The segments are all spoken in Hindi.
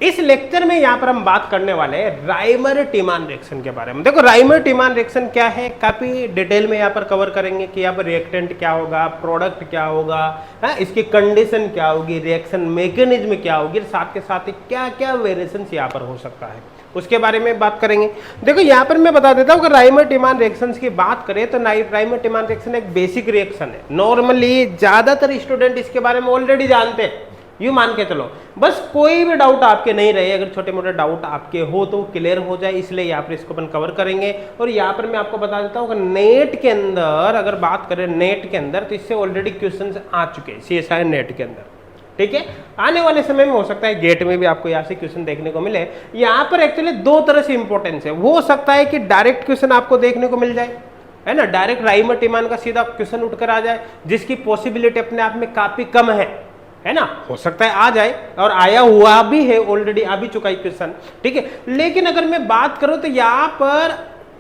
इस लेक्चर में यहां पर हम बात करने वाले हैं राइमर टीमान रिएक्शन के बारे में। देखो राइमर टीमान रिएक्शन क्या है, काफी डिटेल में यहां पर कवर करेंगे कि यहाँ पर रिएक्टेंट क्या होगा, प्रोडक्ट क्या होगा, इसकी कंडीशन क्या होगी, रिएक्शन मैकेनिज्म क्या होगी, साथ के साथ क्या क्या वेरिएशन यहाँ पर हो सकता है उसके बारे में बात करेंगे। देखो यहाँ पर मैं बता देता हूँ कि राइमर टीमान रिएक्शंस की बात करें तो राइमर टीमान रिएक्शन एक बेसिक रिएक्शन है। नॉर्मली ज्यादातर स्टूडेंट इसके बारे में ऑलरेडी जानते हैं, यूं मान के चलो। बस कोई भी डाउट आपके नहीं रहे, अगर छोटे मोटे डाउट आपके हो तो क्लियर हो जाए, इसलिए यहाँ पर इसको अपन कवर करेंगे। और यहाँ पर मैं आपको बता देता हूँ कि नेट के अंदर अगर बात करें नेट के अंदर तो इससे ऑलरेडी क्वेश्चन आ चुके हैं CSIR नेट के अंदर, ठीक है। आने वाले समय में हो सकता है गेट में भी आपको यहाँ से क्वेश्चन देखने को मिले। यहाँ पर एक्चुअली दो तरह से इंपॉर्टेंस है, हो सकता है कि डायरेक्ट क्वेश्चन आपको देखने को मिल जाए, है ना, डायरेक्ट राइमर टीमान का सीधा क्वेश्चन उठकर आ जाए, जिसकी पॉसिबिलिटी अपने आप में काफी कम है ना, हो सकता है आ जाए और आया हुआ भी है, ऑलरेडी आ भी चुका है क्वेश्चन, ठीक है। लेकिन अगर मैं बात करूं तो यहाँ पर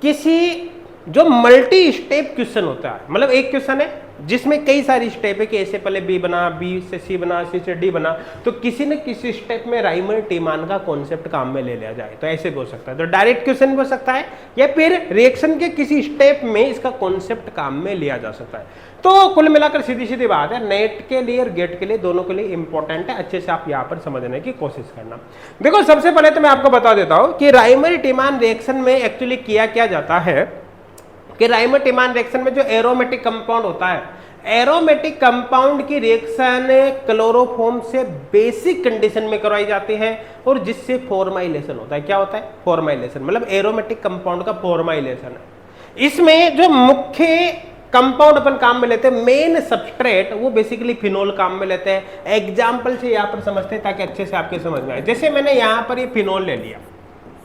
किसी जो मल्टी स्टेप क्वेश्चन होता है, मतलब एक क्वेश्चन है जिसमें कई सारी स्टेप है कि ऐसे पहले बी बना, बी से सी बना, सी से डी बना, तो किसी न किसी स्टेप में राइमर टीमान का कॉन्सेप्ट काम में ले लिया जाए तो ऐसे भी हो सकता है। तो डायरेक्ट क्वेश्चन भी हो सकता है या फिर रिएक्शन के किसी स्टेप में इसका कॉन्सेप्ट काम में लिया जा सकता है। तो कुल मिलाकर सीधी सीधी बात है, नेट के लिए और गेट के लिए दोनों के लिए इंपॉर्टेंट है, अच्छे से आप यहाँ पर समझने की कोशिश करना। देखो सबसे पहले तो मैं आपको बता देता हूँ कि राइमर टीमान रिएक्शन में एक्चुअली किया क्या जाता है कि राइमर टीमान रिएक्शन में जो एरोमेटिक कंपाउंड होता है, एरोमेटिक कंपाउंड की रिएक्शन क्लोरोफॉर्म से बेसिक कंडीशन में करवाई जाती है और जिससे फॉर्माइलेशन होता है। क्या होता है? फॉर्माइलेशन, मतलब एरोमेटिक कंपाउंड का फॉर्माइलेशन है। इसमें जो मुख्य कंपाउंड अपन काम में लेते हैं, मेन सबस्ट्रेट, वो बेसिकली फिनोल काम में लेते हैं। एग्जाम्पल से यहाँ पर समझते हैं ताकि अच्छे से आपके समझ में आए। जैसे मैंने यहाँ पर ये फिनोल ले लिया,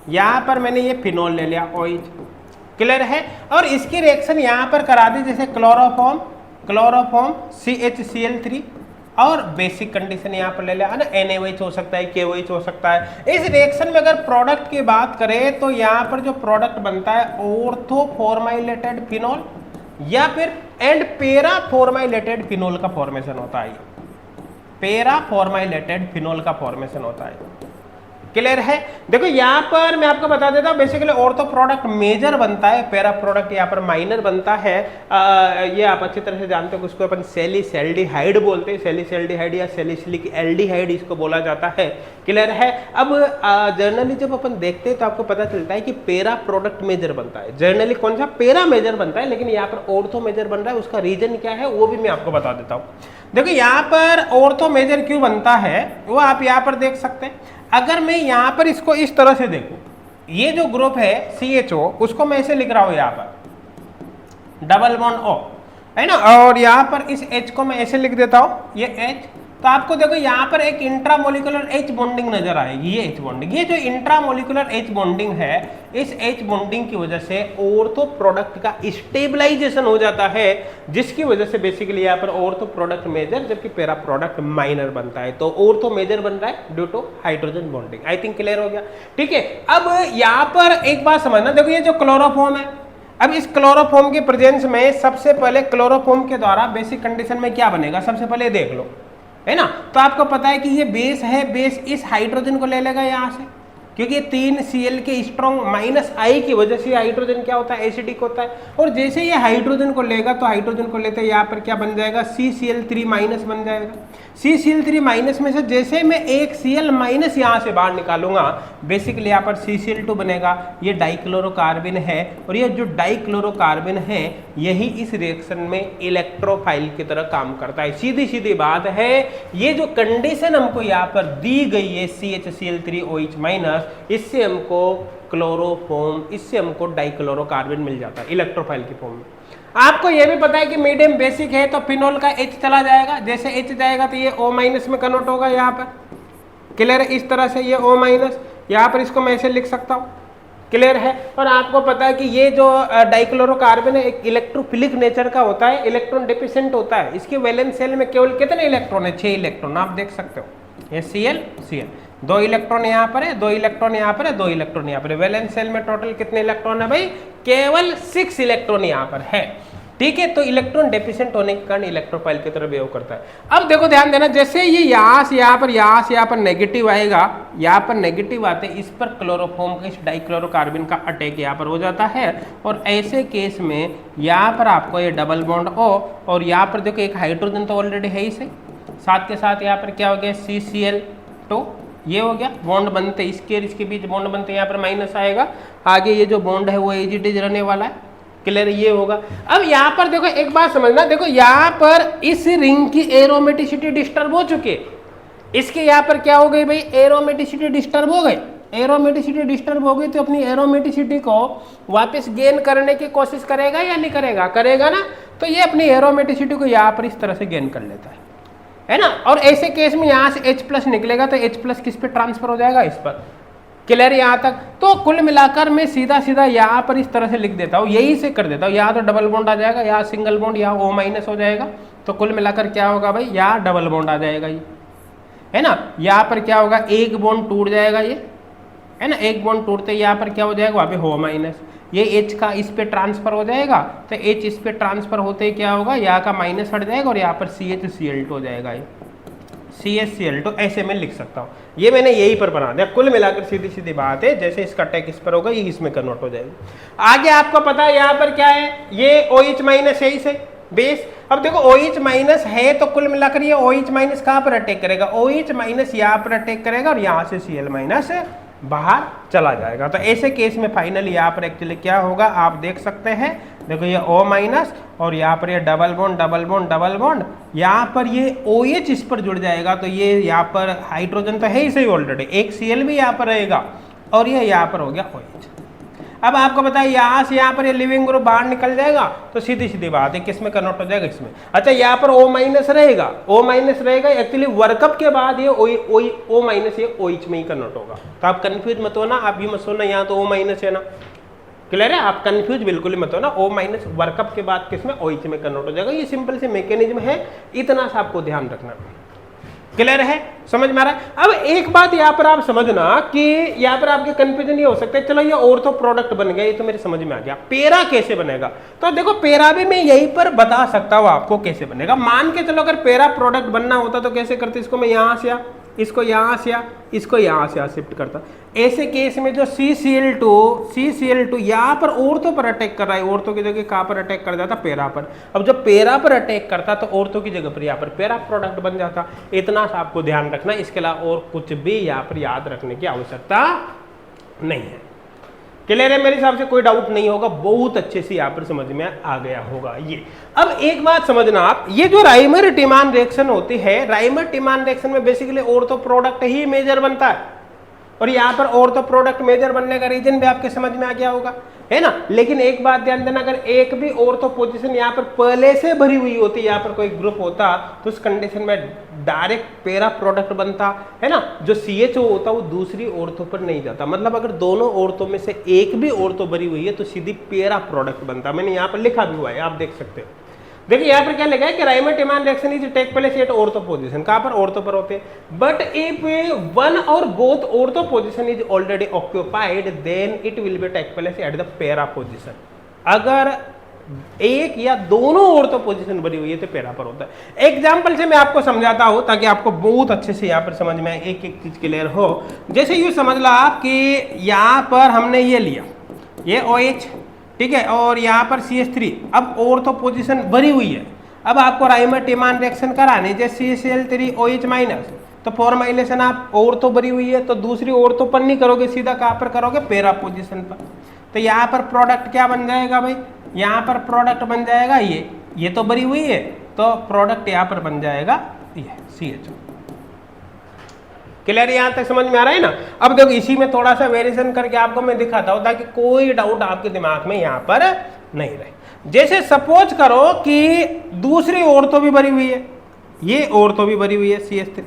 यहाँ पर मैंने ये फिनोल ले लिया, OH, क्लियर है। और इसकी रिएक्शन यहाँ पर करा दी, जैसे क्लोरोफॉर्म CHCl3 और बेसिक कंडीशन यहाँ पर ले लिया, है ना, NaOH हो सकता है, KOH हो सकता है। इस रिएक्शन में अगर प्रोडक्ट की बात करें तो यहाँ पर जो प्रोडक्ट बनता है ऑर्थो फॉर्माइलेटेड फिनोल या फिर एंड पेरा फॉर्माइलेटेड फिनोल का फॉर्मेशन होता है। पेरा फॉर्माइलेटेड फिनोल का फॉर्मेशन होता है, क्लियर है। देखो यहाँ पर मैं आपको बता देता हूँ, बेसिकली ऑर्थो प्रोडक्ट मेजर बनता है, पैरा प्रोडक्ट यहाँ पर माइनर बनता है। ये आप अच्छी तरह से जानते हो, उसको अपन सैलिसैल्डिहाइड बोलते हैं, सैलिसैल्डिहाइड या सैलिसिलिक एल्डिहाइड इसको बोला जाता है, क्लियर है। अब जर्नली जब अपन देखते हैं तो आपको पता चलता है कि पैरा प्रोडक्ट मेजर बनता है। जर्नली कौन सा? पैरा मेजर बनता है, लेकिन यहाँ पर ऑर्थो मेजर बन रहा है। उसका रीजन क्या है वो भी मैं आपको बता देता हूँ। देखो यहाँ पर ऑर्थो मेजर क्यों बनता है वो आप यहाँ पर देख सकते हैं। अगर मैं यहाँ पर इसको इस तरह से देखूं, ये जो ग्रुप है CHO, उसको मैं ऐसे लिख रहा हूं यहाँ पर डबल बॉन्ड O, है ना, और यहाँ पर इस H को मैं ऐसे लिख देता हूं, ये H। तो आपको देखो यहाँ पर एक इंट्रामोलिकुलर H बॉन्डिंग नजर आएगी, ये H बॉन्डिंग, ये जो इंट्रामोलिकुलर H बॉन्डिंग है, इस H बॉन्डिंग की वजह से ऑर्थो प्रोडक्ट का स्टेबलाइजेशन हो जाता है, जिसकी वजह से बेसिकली यहाँ पर ऑर्थो प्रोडक्ट मेजर जबकि पैरा प्रोडक्ट माइनर बनता है। तो ऑर्थो मेजर बन रहा है due to hydrogen bonding. I think clear हो गया, ठीक है। अब यहाँ पर एक बात समझना, देखो ये जो क्लोरोफॉर्म है, अब इस क्लोरोफॉर्म के प्रेजेंस में सबसे पहले क्लोरोफॉर्म के द्वारा बेसिक कंडीशन में क्या बनेगा, सबसे पहले देख लो, है ना। तो आपको पता है कि ये बेस है, बेस इस हाइड्रोजन को ले लेगा यहाँ से, क्योंकि 3Cl के स्ट्रॉन्ग -I की वजह से हाइड्रोजन क्या होता है, एसिडिक होता है। और जैसे ये हाइड्रोजन को लेगा तो हाइड्रोजन को लेते यहाँ पर क्या बन जाएगा, CCl3- बन जाएगा। CCl3- में से जैसे मैं एक Cl- यहाँ से बाहर निकालूंगा, बेसिकली यहाँ पर CCl2 बनेगा। ये डाइक्लोरोकार्बन है और ये जो डाइक्लोरोकार्बन है यही इस रिएक्शन में इलेक्ट्रोफाइल की तरह काम करता है। सीधी सीधी बात है, ये जो कंडीशन हमको यहाँ पर दी गई है CHCl3OH-, इससे हमको क्लोरोफॉर्म, इससे हमको डाइक्लोरोकार्बन मिल जाता है इलेक्ट्रोफाइल की फॉर्म में। आपको यह भी पता है कि मीडियम बेसिक है तो फिनोल का H चला जाएगा, जैसे H जाएगा तो ये O- में कन्वर्ट होगा यहाँ पर, क्लियर है। इस तरह से ये O-, यहाँ पर इसको मैं ऐसे लिख सकता हूँ, क्लियर है। और आपको पता है कि ये जो डाइक्लोरोकार्बन है एक इलेक्ट्रोफिलिक नेचर का होता है, इलेक्ट्रॉन डिफिशिएंट होता है। इसके वैलेंस शेल में केवल कितने इलेक्ट्रॉन है, 6 इलेक्ट्रॉन, आप देख सकते हो। ये Cl 2 इलेक्ट्रॉन यहाँ पर है, 2 इलेक्ट्रॉन यहाँ पर है, 2 इलेक्ट्रॉन यहाँ पर है। वैलेंस शेल में टोटल कितने इलेक्ट्रॉन है भाई, केवल 6 इलेक्ट्रॉन यहाँ पर है, ठीक है। तो इलेक्ट्रॉन डेफिशिएंट होने के कारण इलेक्ट्रोफाइल की तरह बिहेव करता है। अब देखो ध्यान देना, जैसे ये यहाँ से यहाँ पर नेगेटिव आएगा, यहाँ पर नेगेटिव आते, इस पर क्लोरोफॉर्म का, इस डाइक्लोरोकार्बन का अटैक यहाँ पर हो जाता है। और ऐसे केस में यहाँ पर आपको ये डबल बॉन्ड O, और यहाँ पर देखो एक हाइड्रोजन तो ऑलरेडी है ही, से साथ के साथ यहाँ पर क्या हो गया CCl2, ये हो गया बॉन्ड बनते, इसके और इसके बीच बॉन्ड बनते, यहाँ पर माइनस आएगा, आगे ये जो बॉन्ड है वो एज इट इज रहने वाला है। क्लियर, ये होगा। अब यहाँ पर देखो एक बात समझना, देखो यहाँ पर इस रिंग की एरोमेटिसिटी डिस्टर्ब हो चुकी है, इसके यहाँ पर क्या हो गई भाई, एरोमेटिसिटी डिस्टर्ब हो गई। एरोमेटिसिटी डिस्टर्ब हो गई तो अपनी एरोमेटिसिटी को वापस गेन करने की कोशिश करेगा या नहीं करेगा, करेगा ना। तो ये अपनी एरोमेटिसिटी को यहाँ पर इस तरह से गेन कर लेता है ना। और ऐसे केस में यहाँ से H+ निकलेगा तो H+ किस पे ट्रांसफर हो जाएगा, इस पर। क्लियर यहाँ तक। तो कुल मिलाकर मैं सीधा सीधा यहाँ पर इस तरह से लिख देता हूँ, यही से कर देता हूँ। यहाँ तो डबल बॉन्ड आ जाएगा, यहाँ सिंगल बॉन्ड, यहाँ O- हो जाएगा। तो कुल मिलाकर क्या होगा भाई, यहाँ डबल बॉन्ड आ जाएगा, ये है ना। यहाँ पर क्या होगा, एक बॉन्ड टूट जाएगा, ये है ना, एक बॉन्ड टूटते यहाँ पर क्या हो जाएगा, वहाँ पे O-, ये H का इस पे ट्रांसफर हो जाएगा। तो H इस पे ट्रांसफर होते ही क्या होगा, यहाँ का माइनस हट जाएगा और यहाँ पर CH हो जाएगा, ये CH ऐसे मैं लिख सकता हूँ। ये मैंने यही पर बना दिया। कुल मिलाकर सीधी सीधी बात है, जैसे इसका अटैक इस पर होगा ये इसमें कन्वर्ट हो जाएगा। आगे आपको पता है यहाँ पर क्या है, ये OH- है इसे बेस। अब देखो OH- है तो कुल मिलाकर ये OH- कहाँ पर अटैक करेगा, OH- यहाँ पर अटैक करेगा और यहाँ से Cl- बाहर चला जाएगा। तो ऐसे केस में फाइनली यहाँ पर एक्चुअली क्या होगा आप देख सकते हैं, देखो ये O- और यहाँ पर ये double bond double bond double bond, यहाँ पर ये OH इस पर जुड़ जाएगा। तो ये यहाँ पर हाइड्रोजन तो है ही सही ऑलरेडी, एक Cl भी यहाँ पर रहेगा और ये यहाँ पर हो गया OH। अब आपको बताइए यहाँ से यहाँ पर ये लिविंग ग्रुप बाहर निकल जाएगा तो सीधी सीधी बात है किस में कन्वर्ट हो जाएगा, इसमें। अच्छा यहाँ पर O- रहेगा, O- रहेगा, एक्चुअली वर्कअप के बाद ये O- ये OH में ही कन्वर्ट होगा। तो आप कंफ्यूज मत होना, आप भी मत सोना यहाँ तो O- है ना। क्लियर है, आप कंफ्यूज बिल्कुल ही मत होना। O- वर्कअप के बाद किस में, OH में कन्वर्ट हो जाएगा। ये सिंपल से मैकेनिज्म है, इतना सा आपको ध्यान रखना। क्लियर है, समझ में आ रहा है। अब एक बात यहाँ पर आप समझना कि यहाँ पर आपके कंफ्यूजन ये हो सकता है, चलो ये ऑर्थो प्रोडक्ट बन गया, ये तो मेरे समझ में आ गया, पेरा कैसे बनेगा। तो देखो पेरा भी मैं यहीं पर बता सकता हूँ आपको कैसे बनेगा। मान के चलो अगर पेरा प्रोडक्ट बनना होता तो कैसे करते, इसको मैं यहाँ से इसको यहाँ से इसको यहाँ से शिफ्ट करता। ऐसे केस में जो CCl2 यहाँ पर ऑर्थो पर अटैक कर रहा है, ऑर्थो की जगह कहाँ पर अटैक कर जाता, पेरा पर। अब जब पेरा पर अटैक करता तो ऑर्थो की जगह पर यहाँ पर पेरा प्रोडक्ट बन जाता। इतना सा आपको ध्यान रखना, इसके अलावा और कुछ भी यहाँ पर याद रखने की आवश्यकता नहीं है। क्लियर है, मेरे हिसाब से कोई डाउट नहीं होगा, बहुत अच्छे से यहाँ पर समझ में आ गया होगा ये। अब एक बात समझना आप, ये जो राइमर टिमान रिएक्शन होती है, राइमर टिमान रिएक्शन में बेसिकली ऑर्थो प्रोडक्ट ही मेजर बनता है। और यहाँ पर ऑर्थो प्रोडक्ट मेजर बनने का रीजन भी आपके समझ में आ गया होगा, है ना। लेकिन एक बात ध्यान देना, अगर एक भी ऑर्थो पोजीशन यहाँ पर पहले से भरी हुई होती, यहाँ पर कोई ग्रुप होता तो उस कंडीशन में डायरेक्ट पेरा प्रोडक्ट बनता, है ना। जो CHO होता वो दूसरी ऑर्थो पर नहीं जाता। मतलब अगर दोनों ऑर्थो में से एक भी ऑर्थो भरी हुई है तो सीधी पेरा प्रोडक्ट बनता। मैंने यहाँ पर लिखा भी हुआ है, आप देख सकते हो। देखिए यहाँ पर क्या लिखा है कि Reimer Tiemann reaction is take place at ortho position, कहाँ पर, ऑर्थो पर होते हैं। बट इफ वन और both ortho position is already occupied then it will be take place at the para position. अगर एक या दोनों ऑर्थो पोजीशन बनी हुई है तो पेरा पर होता है। एग्जाम्पल से मैं आपको समझाता हूं ताकि आपको बहुत अच्छे से यहाँ पर समझ में आए, एक एक चीज क्लियर हो। जैसे यूं समझ लो आप कि यहाँ पर हमने ये लिया, ये OH, ठीक है, और यहाँ पर CH3। अब ऑर्थो पोजीशन भरी हुई है। अब आपको राइमर टिमान रिएक्शन कराने, जैसे CCl3 OH-, तो फॉर्माइलेशन आप ऑर्थो भरी हुई है तो दूसरी ऑर्थो पर नहीं करोगे, सीधा कहाँ पर करोगे, पेरा पोजीशन पर। तो यहाँ पर प्रोडक्ट क्या बन जाएगा भाई, यहाँ पर प्रोडक्ट बन जाएगा ये तो भरी हुई है तो प्रोडक्ट यहाँ पर बन जाएगा ये CHO। क्लियर, यहाँ तक समझ में आ रहा है ना। अब देखो इसी में थोड़ा सा वेरिएशन करके आपको मैं दिखाता हूँ ताकि कोई डाउट आपके दिमाग में यहाँ पर नहीं रहे। जैसे सपोज करो कि दूसरी ऑर्थो भी भरी हुई है, ये ऑर्थो भी भरी हुई है CH3।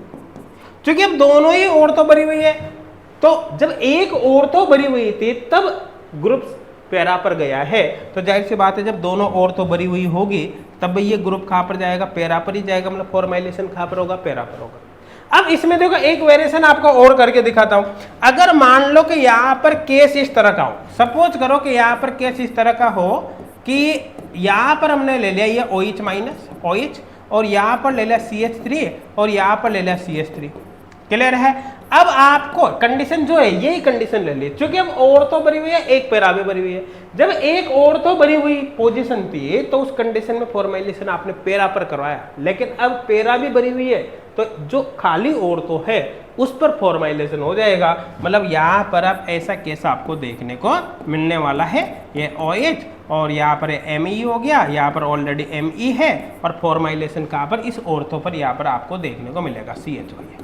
क्योंकि अब दोनों ही ऑर्थो भरी हुई है तो जब एक ऑर्थो भरी हुई थी तब ग्रुप पेरा पर गया है, तो जाहिर सी बात है जब दोनों ऑर्थो भरी हुई होगी तब ये ग्रुप कहाँ पर जाएगा, पेरा पर ही जाएगा। मतलब फॉर्माइलेशन कहाँ पर होगा, पेरा पर होगा। अब इसमें देखो एक वेरिएशन आपको और करके दिखाता हूं। अगर मान लो कि यहाँ पर केस इस तरह का हो, सपोज करो कि यहाँ पर केस इस तरह का हो कि यहाँ पर हमने ले लिया ये OH माइनस OH, और यहाँ पर ले लिया CH3 और यहाँ पर ले लिया CH3। क्लियर है। अब आपको कंडीशन जो है यही कंडीशन ले ली, क्योंकि अब और तो भरी हुई है, एक पैरा भी भरी हुई है। जब एक और तो भरी हुई पोजीशन थी तो उस कंडीशन में फॉर्मुलेशन आपने पैरा पर करवाया, लेकिन अब पैरा भी भरी हुई है तो जो खाली और तो है उस पर फॉर्मुलेशन हो जाएगा। मतलब यहाँ पर अब ऐसा केस आपको देखने को मिलने वाला है, ये OH और यहाँ पर Me हो गया, यहाँ पर ऑलरेडी Me है और फॉर्मुलेशन कहाँ पर, इस ऑर्थो पर यहाँ पर आपको देखने को मिलेगा CH।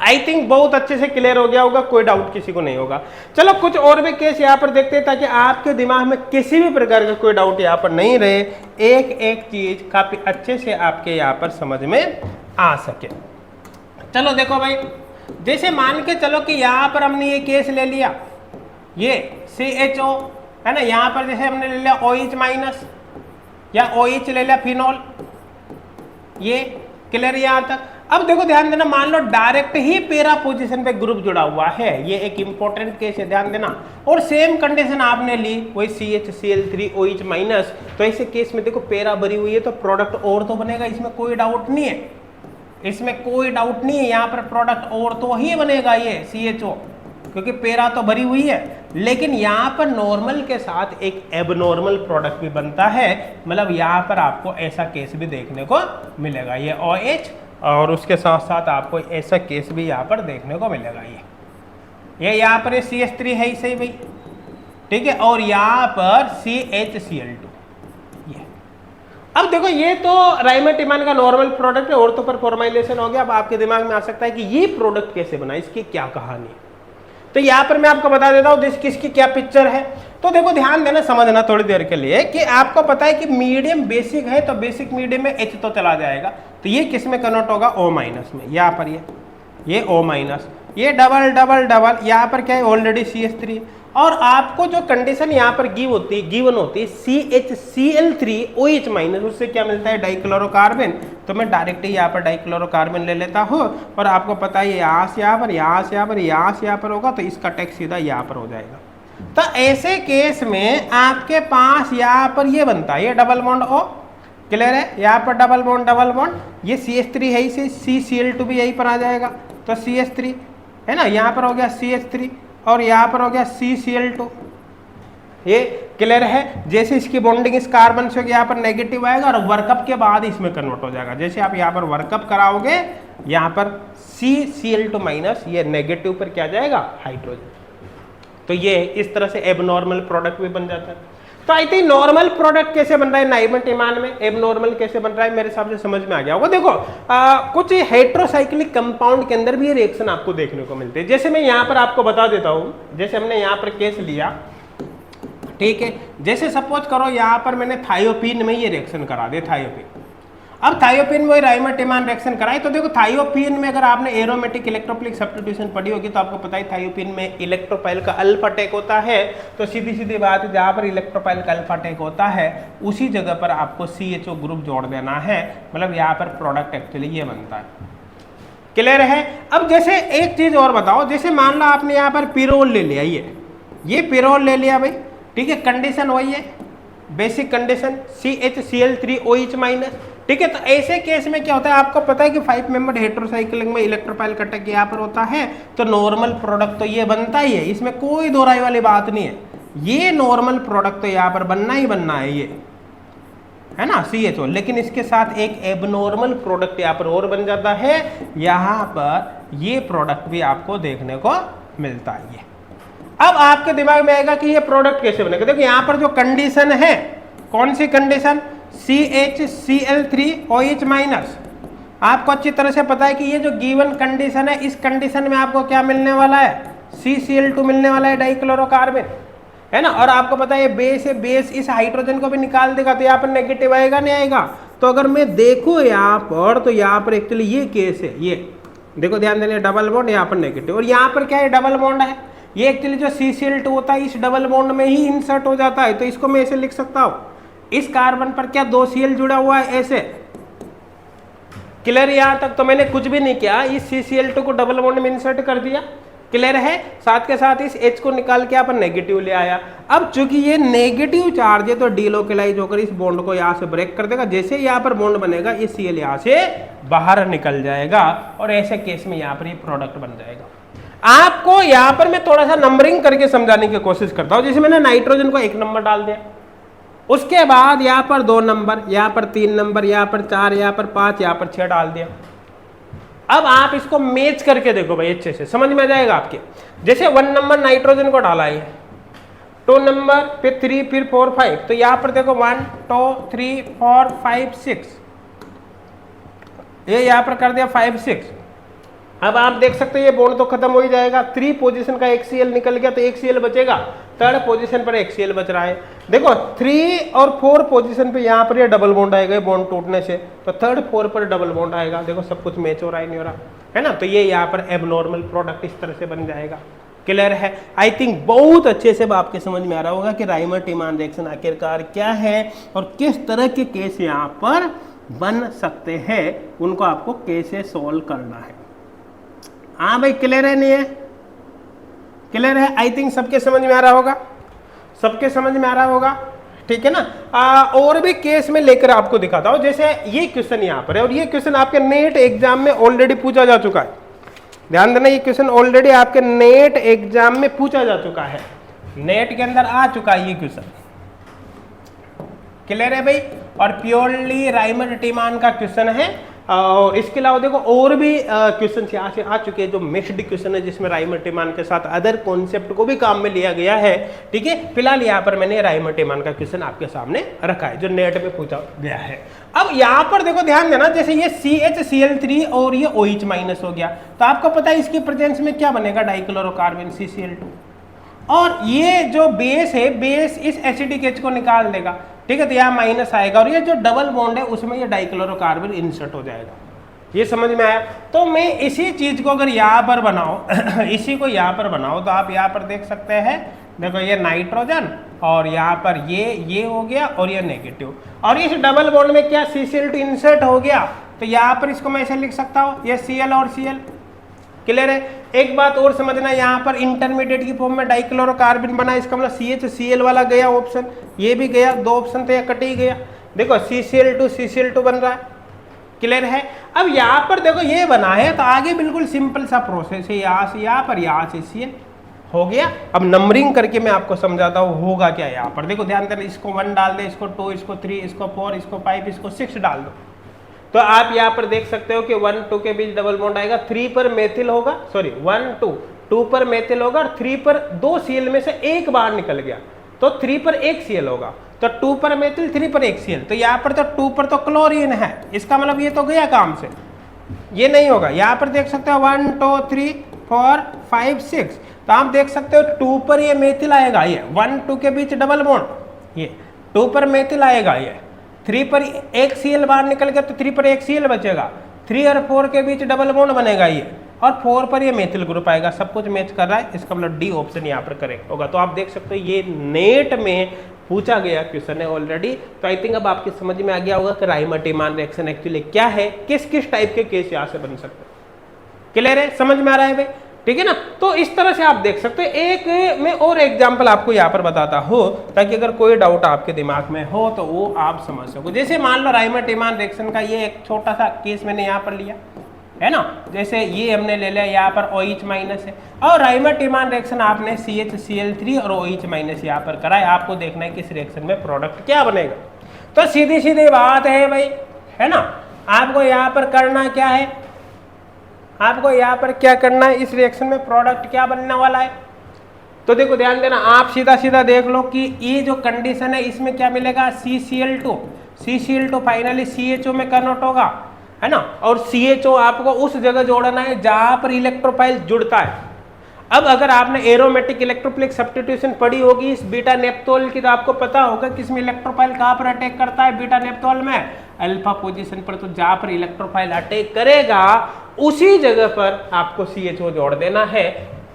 आई थिंक बहुत अच्छे से क्लियर हो गया होगा, कोई डाउट किसी को नहीं होगा। चलो कुछ और भी केस यहाँ पर देखते हैं ताकि आपके दिमाग में किसी भी प्रकार का कोई डाउट यहाँ पर नहीं रहे, एक एक चीज काफी अच्छे से आपके यहाँ पर समझ में आ सके। चलो देखो भाई, जैसे मान के चलो कि यहाँ पर हमने ये केस ले लिया, ये CHO है ना, यहाँ पर जैसे हमने ले लिया OH माइनस या OH ले लिया फिनॉल, ये क्लियर यहाँ तक। अब देखो ध्यान देना, मान लो डायरेक्ट ही पैरा पोजीशन पे ग्रुप जुड़ा हुआ है, ये एक इंपॉर्टेंट केस है, ध्यान देना। और सेम कंडीशन आपने ली वही CHCl3 OH माइनस, तो ऐसे केस में देखो पैरा भरी हुई है तो प्रोडक्ट और तो बनेगा, इसमें कोई डाउट नहीं है, इसमें कोई डाउट नहीं है, यहाँ पर प्रोडक्ट और तो ही बनेगा ये CHO, क्योंकि पैरा तो भरी हुई है। लेकिन यहाँ पर नॉर्मल के साथ एक एबनॉर्मल प्रोडक्ट भी बनता है, मतलब यहाँ पर आपको ऐसा केस भी देखने को मिलेगा, ये OH और उसके साथ साथ आपको ऐसा केस भी यहाँ पर देखने को मिलेगा। ये यहाँ पर CH3 है ही सही भाई, ठीक है, और यहाँ पर CHCl2। ये अब देखो ये तो राइमेटिमान का नॉर्मल प्रोडक्ट है, और तो पर फॉर्मुलेशन हो गया। अब आपके दिमाग में आ सकता है कि ये प्रोडक्ट कैसे बना, इसकी क्या कहानी है। तो यहाँ पर मैं आपको बता देता हूँ किसकी क्या पिक्चर है। तो देखो ध्यान देना, समझना थोड़ी देर के लिए कि आपको पता है कि मीडियम बेसिक है तो बेसिक मीडियम में H तो चला जाएगा, तो ये किस में कन्वर्ट होगा, O माइनस में। यहाँ पर ये O माइनस, ये डबल डबल डबल, यहाँ पर क्या है ऑलरेडी CH3, और आपको जो कंडीशन यहाँ पर गिवन होती है CHCl3 OH माइनस, उससे क्या मिलता है डाइक्लोरोकार्बन। तो मैं डायरेक्ट ही यहाँ पर डाइक्लोरोकार्बन ले लेता हूँ, और आपको पता है यहाँ से यहाँ पर, यहाँ से यहाँ पर, यहाँ से यहाँ पर होगा, तो इसका टेक्स्ट सीधा यहाँ पर हो जाएगा। तो ऐसे केस में आपके पास यहाँ पर ये बनता है, ये डबल बॉन्ड O, क्लियर है, यहाँ पर डबल बॉन्ड, ये CH3 है, इसे CCl2 भी यहीं पर आ जाएगा, तो CH3 है ना, यहाँ पर हो गया CH3 और यहाँ पर हो गया CCl2। ये क्लियर है। जैसे इसकी बॉन्डिंग इस कार्बन से होगी, यहाँ पर नेगेटिव आएगा और वर्कअप के बाद इसमें कन्वर्ट हो जाएगा। जैसे आप यहाँ पर वर्कअप कराओगे, यहाँ पर CCl2 माइनस, ये नेगेटिव पर क्या जाएगा, हाइड्रोजन। तो ये इस तरह से एबनॉर्मल प्रोडक्ट भी बन जाता है। तो आई थिंक नॉर्मल प्रोडक्ट कैसे बन रहा है नाइमेटिमान में, एबनॉर्मल कैसे बन रहा है, मेरे हिसाब से समझ में आ गया होगा। देखो कुछ हेट्रोसाइक्लिक कंपाउंड के अंदर भी ये रिएक्शन आपको देखने को मिलते हैं। जैसे मैं यहाँ पर आपको बता देता हूँ, जैसे हमने यहाँ पर केस लिया, ठीक है, जैसे सपोज करो यहाँ पर मैंने थायोपीन में ये रिएक्शन करा दे, थायोपीन। अब थायोपीन में राइमेटिमान रिएक्शन कराए, तो देखो थायोपीन में अगर आपने एरोमेटिक इलेक्ट्रोफिलिक सब्स्टिट्यूशन पढ़ी होगी तो आपको पता है थायोपीन में इलेक्ट्रोपाइल का अल्फा टेक होता है। तो सीधी सीधी बात है, जहाँ पर इलेक्ट्रोपाइल का अल्फा टेक होता है उसी जगह पर आपको CHO ग्रुप जोड़ देना है, मतलब यहाँ पर प्रोडक्ट एक्चुअली ये बनता है। क्लियर है। अब जैसे एक चीज और बताओ, जैसे मान लो आपने यहाँ पर पिरोल ले लिया, ये पिरोल ले लिया भाई, ठीक है, कंडीशन वही है, basic condition CHCl3 OH minus, ठीक है। तो ऐसे केस में क्या होता है, आपको पता है कि 5 मेंबर हेट्रोसाइक्लिंग में इलेक्ट्रोपाइल का टेक यहाँ पर होता है, तो नॉर्मल प्रोडक्ट तो ये बनता ही है, इसमें कोई दोहराई वाली बात नहीं है। ये नॉर्मल प्रोडक्ट तो यहाँ पर बनना ही बनना है, ये है ना CHO, लेकिन इसके साथ एक एबनॉर्मल प्रोडक्ट यहाँ पर और बन जाता है, यहाँ पर ये प्रोडक्ट भी आपको देखने को मिलता है। ये अब आपके दिमाग में आएगा कि ये प्रोडक्ट कैसे बनेगा। देखो यहाँ पर जो कंडीशन है, कौन सी कंडीशन, CHCl3 OH माइनस, आपको अच्छी तरह से पता है कि ये जो गिवन कंडीशन है, इस कंडीशन में आपको क्या मिलने वाला है, CCl2 मिलने वाला है, डाइक्लोरोकार्बन, है ना। और आपको पता है ये बेस है, बेस इस हाइड्रोजन को भी निकाल देगा, तो यहाँ पर नेगेटिव आएगा नहीं आएगा। तो अगर मैं देखूँ यहाँ पर, तो यहाँ पर एक्चुअली ये केस है, ये देखो ध्यान देना, डबल बॉन्ड, यहाँ पर नेगेटिव, और यहाँ पर क्या है, डबल बॉन्ड है। ये एक्चुअली जो CCl2 होता है इस डबल बॉन्ड में ही इंसर्ट हो जाता है, तो इसको मैं ऐसे लिख सकता हूँ, इस कार्बन पर क्या 2 Cl जुड़ा हुआ है, ऐसे। क्लियर यहाँ तक। तो मैंने कुछ भी नहीं किया, इस CCl2 को डबल बॉन्ड में इंसर्ट कर दिया, क्लियर है। साथ के साथ इस H को निकाल के अपन नेगेटिव ले आया। अब चूंकि ये नेगेटिव चार्ज है तो डीलोकलाइज होकर इस बॉन्ड को यहाँ से ब्रेक कर देगा। जैसे यहाँ पर बॉन्ड बनेगा ये Cl यहाँ से बाहर निकल जाएगा और ऐसे केस में यहाँ पर ये प्रोडक्ट बन जाएगा। आपको यहाँ पर मैं थोड़ा सा नंबरिंग करके समझाने की कोशिश करता हूँ। जैसे मैंने नाइट्रोजन को 1 नंबर डाल दिया, उसके बाद यहाँ पर 2 नंबर, यहाँ पर 3 नंबर, यहाँ पर 4, यहाँ पर 5, यहाँ पर 6 डाल दिया। अब आप इसको मैच करके देखो भाई, अच्छे से समझ में आ जाएगा आपके। जैसे 1 नंबर नाइट्रोजन को डाला है, 2 नंबर, फिर 3, फिर 4, 5, तो यहाँ पर देखो 1 2 3 4 5 6, ये यहाँ पर कर दिया 5 6। अब आप देख सकते हैं ये बॉन्ड तो खत्म हो ही जाएगा। 3 पोजीशन का एक Cl निकल गया तो एक Cl बचेगा, 3rd पोजीशन पर एक Cl बच रहा है। देखो 3 और 4 पोजीशन पे यहाँ पर ये डबल बॉन्ड आएगा बॉन्ड टूटने से, तो 3rd 4 पर डबल बॉन्ड आएगा। देखो सब कुछ मैच हो रहा है, नहीं हो रहा है ना। तो ये यहाँ पर एबनॉर्मल प्रोडक्ट इस तरह से बन जाएगा। क्लियर है। आई थिंक बहुत अच्छे से आपके समझ में आ रहा होगा कि राइमर टीमान रिएक्शन आखिरकार क्या है और किस तरह के केस यहाँ पर बन सकते हैं, उनको आपको कैसे सोल्व करना है। हाँ भाई, क्लियर है, नहीं है? क्लियर है। आई थिंक सबके समझ में आ रहा होगा, सबके समझ में आ रहा होगा, ठीक है ना। और भी केस में लेकर आपको दिखाता हूं। जैसे ये क्वेश्चन यहाँ पर है और ये क्वेश्चन आपके नेट एग्जाम में ऑलरेडी पूछा जा चुका है। ध्यान देना, ये क्वेश्चन ऑलरेडी आपके नेट एग्जाम में पूछा जा चुका है, नेट के अंदर आ चुका है ये क्वेश्चन। क्लियर है भाई। और प्योरली राइमर टीमान का क्वेश्चन है। और इसके अलावा देखो और भी क्वेश्चन यहाँ से आ चुके हैं जो मिक्स्ड क्वेश्चन है, जिसमें राइमर टीमान के साथ अदर कॉन्सेप्ट को भी काम में लिया गया है। ठीक है, फिलहाल यहाँ पर मैंने राइमर टीमान का क्वेश्चन आपके सामने रखा है जो नेट पे पूछा गया है। अब यहाँ पर देखो ध्यान देना, जैसे ये CHCl3 और ये OH माइनस हो गया, तो आपको पता है इसकी प्रेजेंस में क्या बनेगा, डाइक्लोरोकार्बन CCl2। और ये जो बेस है, बेस इस एसिडिक H को निकाल देगा। ठीक है, तो यहाँ माइनस आएगा और ये जो डबल बॉन्ड है उसमें ये डाइक्लोरोकार्बन इंसर्ट हो जाएगा। ये समझ में आया। तो मैं इसी चीज को अगर यहाँ पर बनाओ इसी को यहाँ पर बनाओ तो आप यहाँ पर देख सकते हैं, देखो ये नाइट्रोजन और यहाँ पर ये हो गया और ये नेगेटिव, और इस डबल बॉन्ड में क्या CCl2 इंसर्ट हो गया, तो यहाँ पर इसको मैं ऐसे लिख सकता हूँ, ये Cl और Cl। क्लियर है। एक बात और समझना, यहाँ पर इंटरमीडिएट की फॉर्म में डाइक्लोरोकार्बन बना, इसका मतलब CHCl वाला गया ऑप्शन, ये भी गया, 2 ऑप्शन तो ये कट ही गया। देखो CCl2 बन रहा है। क्लियर है। अब यहाँ पर देखो ये बना है तो आगे बिल्कुल सिंपल सा प्रोसेस है, यहाँ से यहाँ पर, यहाँ से Cl हो गया। अब नंबरिंग करके मैं आपको समझाता हूँ होगा क्या। यहाँ पर देखो ध्यान देना, इसको 1 डाल दे, इसको 2, इसको 3, इसको 4, इसको 5, इसको 6 डाल दो, तो आप यहाँ पर देख सकते हो कि 1 2 के बीच डबल बॉन्ड आएगा, 3 पर मेथिल होगा, सॉरी 1 2 पर मेथिल होगा और 3 पर 2 Cl में से एक बाहर निकल गया, तो 3 पर 1 Cl होगा, तो 2 पर मेथिल 3 पर 1 Cl, तो यहाँ पर तो 2 पर तो क्लोरीन है, इसका मतलब ये तो गया काम से, ये नहीं होगा। यहाँ पर देख सकते हो 1 2 3 4 5 6, तो आप देख सकते हो 2 पर ये मेथिल आएगा, ये 1 2 के बीच डबल बॉन्ड, ये 2 पर मेथिल आएगा, ये 3 पर 1 Cl बाहर निकल गया तो 3 पर 1 Cl बचेगा, 3 और 4 के बीच डबल बॉन्ड बनेगा ये, और 4 पर ये मेथिल ग्रुप आएगा। सब कुछ मैच कर रहा है, इसका मतलब डी ऑप्शन यहाँ पर करेक्ट होगा। तो आप देख सकते हो ये नेट में पूछा गया क्वेश्चन है ऑलरेडी। तो आई थिंक अब आपकी समझ में आ गया होगा कि राइमर टीमान रिएक्शन एक्चुअली क्या है, किस किस टाइप के केस यहाँ से बन सकते हैं। क्लियर है, समझ में आ रहा है भाई, ठीक है ना। तो इस तरह से आप देख सकते हैं। एक मैं और एग्जांपल आपको यहाँ पर बताता हूँ ताकि अगर कोई डाउट आपके दिमाग में हो तो वो आप समझ सको। जैसे मान लो राइमर टीमान रिएक्शन का ये एक छोटा सा केस मैंने यहाँ पर लिया है ना, जैसे ये हमने ले लिया, यहाँ पर OH माइनस है और राइमर टीमान रिएक्शन आपने CHCl3 और OH माइनस यहाँ पर करा है। आपको देखना है कि इस रिएक्शन में प्रोडक्ट क्या बनेगा। तो सीधी सीधी बात है भाई, है ना, आपको यहाँ पर करना क्या है, आपको यहाँ पर क्या करना है, इस रिएक्शन में प्रोडक्ट क्या बनने वाला है। तो देखो ध्यान देना, आप सीधा सीधा देख लो कि ये जो कंडीशन है इसमें क्या मिलेगा, CCl2 फाइनली CHO में कन्वर्ट होगा, है ना, और CHO आपको उस जगह जोड़ना है जहां पर इलेक्ट्रोफाइल जुड़ता है। अब अगर आपने एरोमेटिक इलेक्ट्रोफिलिक सब्स्टिट्यूशन पढ़ी होगी इस बीटा नेप्थोल की, तो आपको पता होगा कि इसमें इलेक्ट्रोफाइल कहाँ पर अटैक करता है, बीटा नेप्थोल में अल्फा पोजीशन पर। तो जहां पर इलेक्ट्रोफाइल अटैक करेगा उसी जगह पर आपको CHO जोड़ देना है,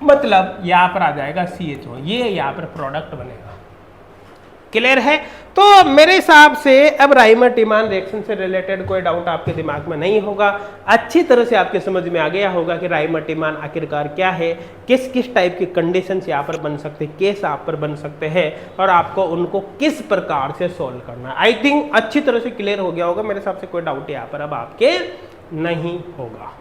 मतलब यहाँ पर आ जाएगा CHO, ये यहाँ पर प्रोडक्ट बनेगा। क्लियर है। तो मेरे हिसाब से अब राइमर टिमान रिएक्शन से रिलेटेड कोई डाउट आपके दिमाग में नहीं होगा, अच्छी तरह से आपके समझ में आ गया होगा कि राइमर टिमान आखिरकार क्या है, किस किस टाइप की कंडीशंस यहाँ पर बन सकते हैं, केस आप पर बन सकते हैं और आपको उनको किस प्रकार से सॉल्व करना है। आई थिंक अच्छी तरह से क्लियर हो गया होगा, मेरे हिसाब से कोई डाउट यहाँ पर अब आपके नहीं होगा।